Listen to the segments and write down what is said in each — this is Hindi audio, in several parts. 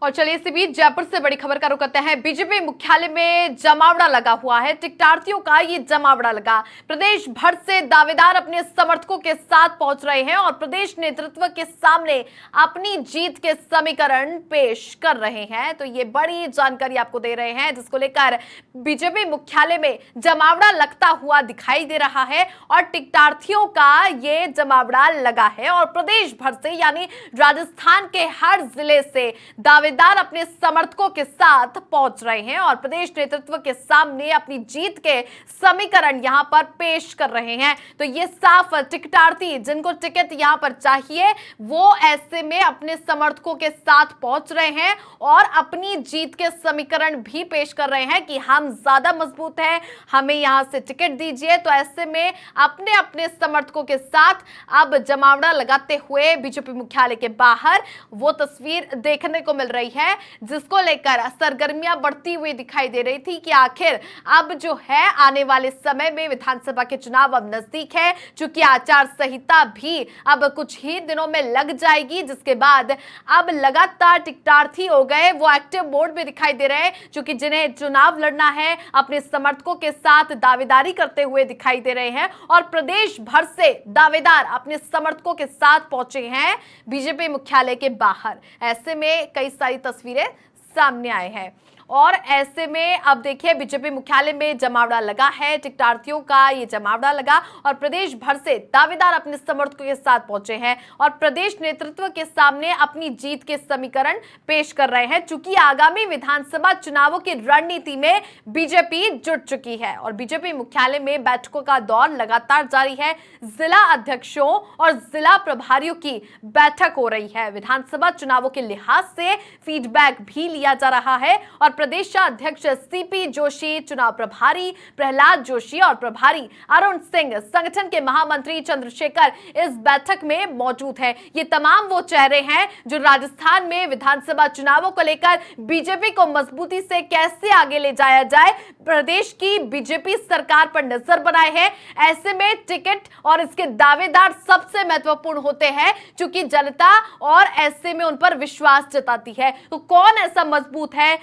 और चलिए इसी बीच जयपुर से बड़ी खबर का रुख करते हैं। बीजेपी मुख्यालय में जमावड़ा लगा हुआ है। टिकटार्थियों का ये जमावड़ा लगा। प्रदेश भर से दावेदार अपने समर्थकों के साथ पहुंच रहे हैं और प्रदेश नेतृत्व के सामने अपनी जीत के समीकरण पेश कर रहे हैं। तो ये बड़ी जानकारी आपको दे रहे हैं, जिसको लेकर बीजेपी मुख्यालय में जमावड़ा लगता हुआ दिखाई दे रहा है और टिकटार्थियों का ये जमावड़ा लगा है और प्रदेश भर से यानी राजस्थान के हर जिले से दावेदार अपने समर्थकों के साथ पहुंच रहे हैं और प्रदेश नेतृत्व के सामने अपनी जीत के समीकरण यहां पर पेश कर रहे हैं। तो ये साफ टिकटार्थी जिनको टिकट यहां पर चाहिए वो ऐसे में अपने समर्थकों के साथ पहुंच रहे हैं और अपनी जीत के समीकरण भी पेश कर रहे हैं कि हम ज्यादा मजबूत हैं, हमें यहां से टिकट दीजिए। तो ऐसे में अपने अपने समर्थकों के साथ अब जमावड़ा लगाते हुए बीजेपी मुख्यालय के बाहर वो तस्वीर देखने को मिल रही है, जिसको लेकर सरगर्मियां बढ़ती हुई दिखाई दे रही थी कि आखिर अब जो है आने वाले समय में विधानसभा के चुनाव अब नजदीक है, चूंकि आचार संहिता भी अब कुछ ही दिनों में लग जाएगी, जिसके बाद अब लगातार टिकटार्थी हो गए वो एक्टिव मोड में दिखाई दे रहे हैं, क्योंकि जिन्हें चुनाव लड़ना है अपने समर्थकों के साथ दावेदारी करते हुए दिखाई दे रहे हैं और प्रदेश भर से दावेदार अपने समर्थकों के साथ पहुंचे हैं बीजेपी मुख्यालय के बाहर। ऐसे में कई सारी तस्वीरें सामने आए हैं और ऐसे में अब देखिए बीजेपी मुख्यालय में जमावड़ा लगा है। टिकटार्थियों का ये जमावड़ा लगा और प्रदेश भर से दावेदार अपने समर्थकों के साथ पहुंचे हैं और प्रदेश नेतृत्व के सामने अपनी जीत के समीकरण पेश कर रहे हैं, चूंकि आगामी विधानसभा चुनावों की रणनीति में बीजेपी जुट चुकी है और बीजेपी मुख्यालय में बैठकों का दौर लगातार जारी है। जिला अध्यक्षों और जिला प्रभारियों की बैठक हो रही है। विधानसभा चुनावों के लिहाज से फीडबैक भी लिया जा रहा है और प्रदेशाध्यक्ष सीपी जोशी, चुनाव प्रभारी प्रहलाद जोशी और प्रभारी अरुण सिंह, संगठन के महामंत्री चंद्रशेखर इस बैठक में मौजूद है। ये तमाम वो चेहरे हैं जो राजस्थान में विधानसभा चुनावों को लेकर बीजेपी को मजबूती से कैसे आगे ले जाया जाए, प्रदेश की बीजेपी सरकार पर नजर बनाए हैं। ऐसे में टिकट और इसके दावेदार सबसे महत्वपूर्ण होते हैं, क्योंकि जनता और ऐसे में उन पर विश्वास जताती है। तो कौन ऐसा मजबूत है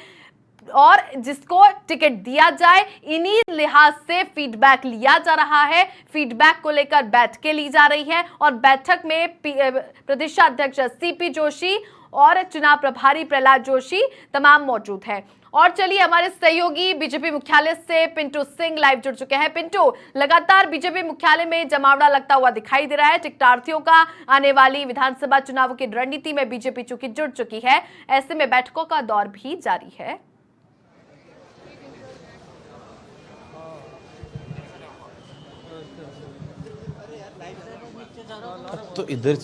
और जिसको टिकट दिया जाए, इन्हीं लिहाज से फीडबैक लिया जा रहा है। फीडबैक को लेकर बैठकें ली जा रही है और बैठक में प्रदेशाध्यक्ष सीपी जोशी और चुनाव प्रभारी प्रहलाद जोशी तमाम मौजूद हैं। और चलिए हमारे सहयोगी बीजेपी मुख्यालय से पिंटू सिंह लाइव जुड़ चुके हैं। पिंटू, लगातार बीजेपी मुख्यालय में जमावड़ा लगता हुआ दिखाई दे रहा है। टिकटार्थियों का आने वाली विधानसभा चुनाव की रणनीति में बीजेपी चूंकि जुड़ चुकी है, ऐसे में बैठकों का दौर भी जारी है। तो इधर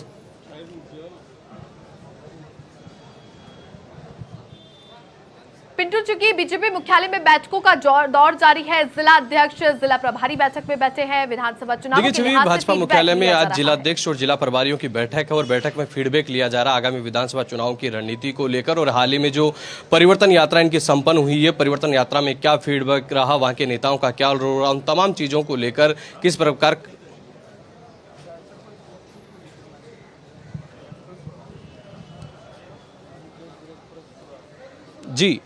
पिंटू, चूंकि बीजेपी मुख्यालय में बैठकों का दौर जारी है, जिला अध्यक्ष जिला प्रभारी बैठक में बैठे हैं। विधानसभा चुनाव देखिए छवि, भाजपा मुख्यालय में आज जिला अध्यक्ष और जिला प्रभारियों की बैठक है और बैठक में फीडबैक लिया जा रहा है आगामी विधानसभा चुनाव की रणनीति को लेकर और हाल ही में जो परिवर्तन यात्रा इनकी संपन्न हुई है, परिवर्तन यात्रा में क्या फीडबैक रहा, वहां के नेताओं का क्या रोल रहा, उन तमाम चीजों को लेकर किस प्रकार जी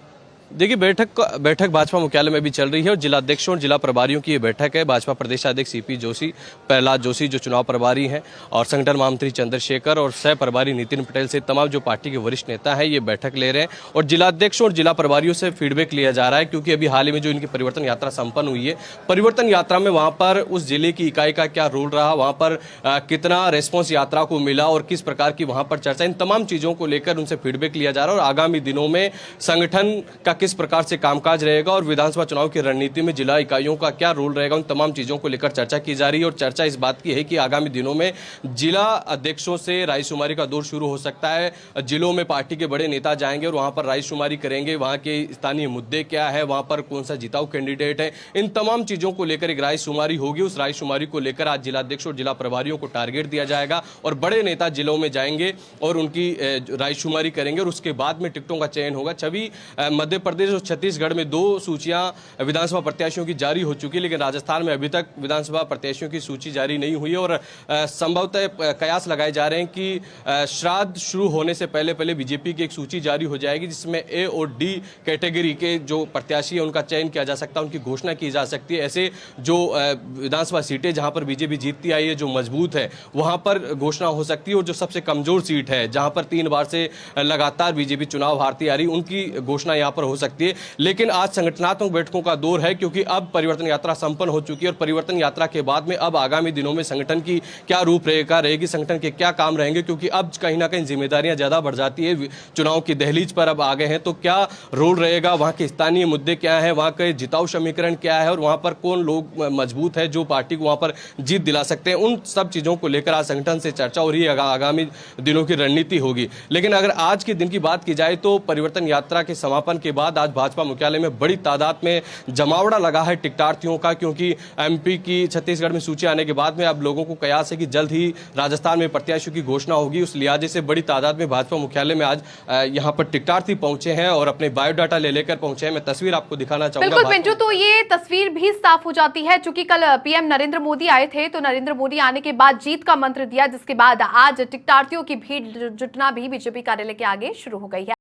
देखिए बैठक भाजपा मुख्यालय में भी चल रही है और जिला अध्यक्षों और जिला प्रभारियों की ये बैठक है। भाजपा प्रदेशाध्यक्ष सीपी जोशी, प्रहलाद जोशी जो चुनाव प्रभारी हैं और संगठन महामंत्री चंद्रशेखर और सह प्रभारी नितिन पटेल से तमाम जो पार्टी के वरिष्ठ नेता हैं ये बैठक ले रहे हैं और जिला अध्यक्षों और जिला प्रभारियों से फीडबैक लिया जा रहा है, क्योंकि अभी हाल ही में जो इनकी परिवर्तन यात्रा संपन्न हुई है, परिवर्तन यात्रा में वहां पर उस जिले की इकाई का क्या रोल रहा, वहां पर कितना रेस्पॉन्स यात्रा को मिला और किस प्रकार की वहां पर चर्चा, इन तमाम चीजों को लेकर उनसे फीडबैक लिया जा रहा है और आगामी दिनों में संगठन का किस प्रकार से कामकाज रहेगा और विधानसभा चुनाव की रणनीति में जिला इकाइयों का क्या रोल रहेगा, उन तमाम चीजों को लेकर चर्चा की जा रही है। और चर्चा इस बात की है कि आगामी दिनों में जिला अध्यक्षों से रायशुमारी का दौर शुरू हो सकता है। जिलों में पार्टी के बड़े नेता जाएंगे और वहां पर रायशुमारी करेंगे, वहां के स्थानीय मुद्दे क्या है, वहां पर कौन सा जिताऊ कैंडिडेट है, इन तमाम चीजों को लेकर एक रायशुमारी होगी। उस रायशुमारी को लेकर आज जिला अध्यक्ष और जिला प्रभारियों को टारगेट दिया जाएगा और बड़े नेता जिलों में जाएंगे और उनकी रायशुमारी करेंगे और उसके बाद में टिकटों का चयन होगा। छवि, मध्य प्रदेश और छत्तीसगढ़ में 2 सूचियां विधानसभा प्रत्याशियों की जारी हो चुकी है, लेकिन राजस्थान में अभी तक विधानसभा प्रत्याशियों की सूची जारी नहीं हुई है। और संभवतः कयास लगाए जा रहे हैं कि श्राद्ध शुरू होने से पहले पहले बीजेपी की एक सूची जारी हो जाएगी, जिसमें ए और डी कैटेगरी के जो प्रत्याशी है उनका चयन किया जा सकता है, उनकी घोषणा की जा सकती है। ऐसे जो विधानसभा सीटें जहां पर बीजेपी जीतती आई है, जो मजबूत है, वहां पर घोषणा हो सकती है। और जो सबसे कमजोर सीट है, जहां पर 3 बार से लगातार बीजेपी चुनाव हारती आ रही, उनकी घोषणा यहां पर हो सकती है। लेकिन आज संगठनात्मक बैठकों का दौर है, क्योंकि अब परिवर्तन यात्रा संपन्न हो चुकी है और परिवर्तन यात्रा के बाद में अब आगामी दिनों में संगठन की क्या रूपरेखा रहेगी, संगठन के क्या काम रहेंगे, क्योंकि अब कहीं ना कहीं जिम्मेदारियां ज्यादा बढ़ जाती है। चुनाव की दहलीज पर अब आ गए हैं, तो क्या रोल रहेगा, वहां के स्थानीय मुद्दे क्या है, वहां के जिताऊ समीकरण क्या है और वहां पर कौन लोग मजबूत है जो पार्टी को वहां पर जीत दिला सकते हैं, उन सब चीजों को लेकर आज संगठन से चर्चा हो रही है। आगामी दिनों की रणनीति होगी। लेकिन अगर आज के दिन की बात की जाए तो परिवर्तन यात्रा के समापन के बाद आज भाजपा मुख्यालय में बड़ी तादाद में जमावड़ा लगा है टिकटार्थियों का, क्योंकि एमपी की छत्तीसगढ़ में सूची आने के बाद में अब लोगों को कयास है कि जल्द ही राजस्थान में प्रत्याशियों की घोषणा होगी। उस लिहाजे से बड़ी तादाद में भाजपा मुख्यालय में आज यहां पर टिकटार्थी पहुंचे हैं और अपने बायोडाटा ले लेकर पहुंचे हैं। मैं तस्वीर आपको दिखाना चाहूंगा। बिल्कुल पिंटू, तो ये तस्वीर भी साफ हो जाती है, चूंकि कल पीएम नरेंद्र मोदी आए थे, तो नरेंद्र मोदी आने के बाद जीत का मंत्र दिया, जिसके बाद आज टिकटार्थियों की भीड़ जुटना भी बीजेपी कार्यालय के आगे शुरू हो गई है।